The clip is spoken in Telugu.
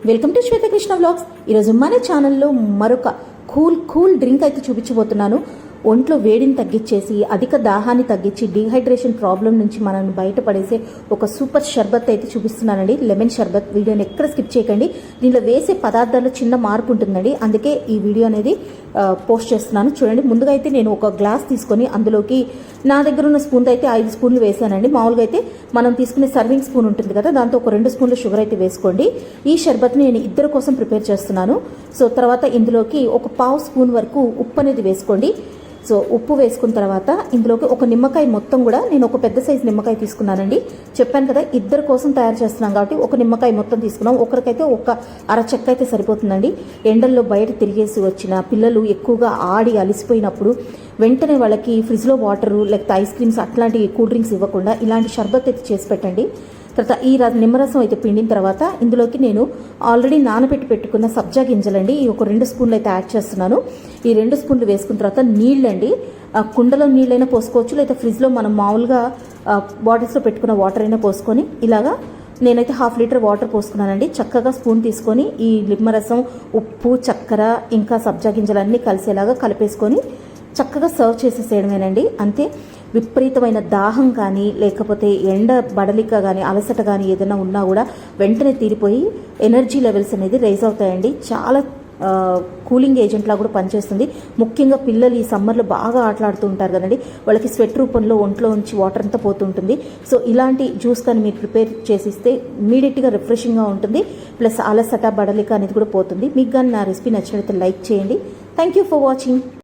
Welcome to Swetha Krishna vlogs. ఈరోజు మన ఛానల్లో మరొక కూల్ డ్రింక్ అయితే చూపించబోతున్నాను. ఒంట్లో వేడిని తగ్గించేసి అధిక దాహాన్ని తగ్గించి డీహైడ్రేషన్ ప్రాబ్లం నుంచి మనల్ని బయటపడేసే ఒక సూపర్ షర్బత్ అయితే చూపిస్తున్నానండి. లెమన్ షర్బత్. వీడియోని ఎక్కడ స్కిప్ చేయకండి. దీనిలో వేసే పదార్థాల్లో చిన్న మార్పు ఉంటుందండి, అందుకే ఈ వీడియో అనేది పోస్ట్ చేస్తున్నాను. చూడండి, ముందుగా అయితే నేను ఒక గ్లాస్ తీసుకొని అందులోకి నా దగ్గర ఉన్న స్పూన్తో అయితే 5 స్పూన్లు వేసానండి. మామూలుగా అయితే మనం తీసుకునే సర్వింగ్ స్పూన్ ఉంటుంది కదా, దాంతో ఒక 2 స్పూన్లు షుగర్ అయితే వేసుకోండి. ఈ షర్బత్ని నేను ఇద్దరు కోసం ప్రిపేర్ చేస్తున్నాను. సో తర్వాత ఇందులోకి ఒక 1/2 స్పూన్ వరకు ఉప్పు అనేది వేసుకోండి. సో ఉప్పు వేసుకున్న తర్వాత ఇందులోకి ఒక నిమ్మకాయ మొత్తం కూడా, నేను ఒక పెద్ద సైజు నిమ్మకాయ తీసుకున్నానండి. చెప్పాను కదా ఇద్దరు కోసం తయారు చేస్తున్నాం కాబట్టి ఒక నిమ్మకాయ మొత్తం తీసుకున్నాం. ఒకరికైతే ఒక అరచెక్క అయితే సరిపోతుందండి. ఎండల్లో బయట తిరిగేసి వచ్చిన పిల్లలు ఎక్కువగా ఆడి అలిసిపోయినప్పుడు వెంటనే వాళ్ళకి ఫ్రిడ్జ్లో వాటరు లేకపోతే ఐస్ క్రీమ్స్ అట్లాంటి కూల్ డ్రింక్స్ ఇవ్వకుండా ఇలాంటి షర్బత్ అయితే చేసి పెట్టండి. తర్వాత ఈ నిమ్మరసం అయితే పిండిన తర్వాత ఇందులోకి నేను ఆల్రెడీ నానబెట్టి పెట్టుకున్న సబ్జా గింజలండి, ఈ ఒక 2 స్పూన్లు అయితే యాడ్ చేస్తున్నాను. ఈ 2 స్పూన్లు వేసుకున్న తర్వాత నీళ్ళండి, కుండలో నీళ్ళైనా పోసుకోవచ్చు, లేదా ఫ్రిడ్జ్లో మనం మామూలుగా బాటిల్స్లో పెట్టుకున్న వాటర్ అయినా పోసుకొని ఇలాగా నేనైతే 1/2 లీటర్ వాటర్ పోసుకున్నానండి. చక్కగా స్పూన్ తీసుకొని ఈ నిమ్మరసం, ఉప్పు, చక్కెర ఇంకా సబ్జా గింజలన్నీ కలిసేలాగా కలిపేసుకొని చక్కగా సర్వ్ చేసేసేయడమేనండి. అంతే. విపరీతమైన దాహం కానీ లేకపోతే ఎండ బడలిక కానీ అలసట కానీ ఏదైనా ఉన్నా కూడా వెంటనే తీరిపోయి ఎనర్జీ లెవెల్స్ అనేది రైజ్ అవుతాయండి. చాలా కూలింగ్ ఏజెంట్లా కూడా పనిచేస్తుంది. ముఖ్యంగా పిల్లలు ఈ సమ్మర్లో బాగా ఆటలాడుతూ ఉంటారు కదండి, వాళ్ళకి స్వెట్ రూపంలో ఒంట్లో ఉంచి వాటర్ అంతా పోతుంటుంది. సో ఇలాంటి జ్యూస్ కానీ మీరు ప్రిపేర్ చేసిస్తే ఇమీడియట్గా రిఫ్రెషింగ్గా ఉంటుంది, ప్లస్ అలసట బడలిక అనేది కూడా పోతుంది. మీకు కానీ నా రెసిపీ నచ్చినట్లయితే లైక్ చేయండి. Thank you for watching.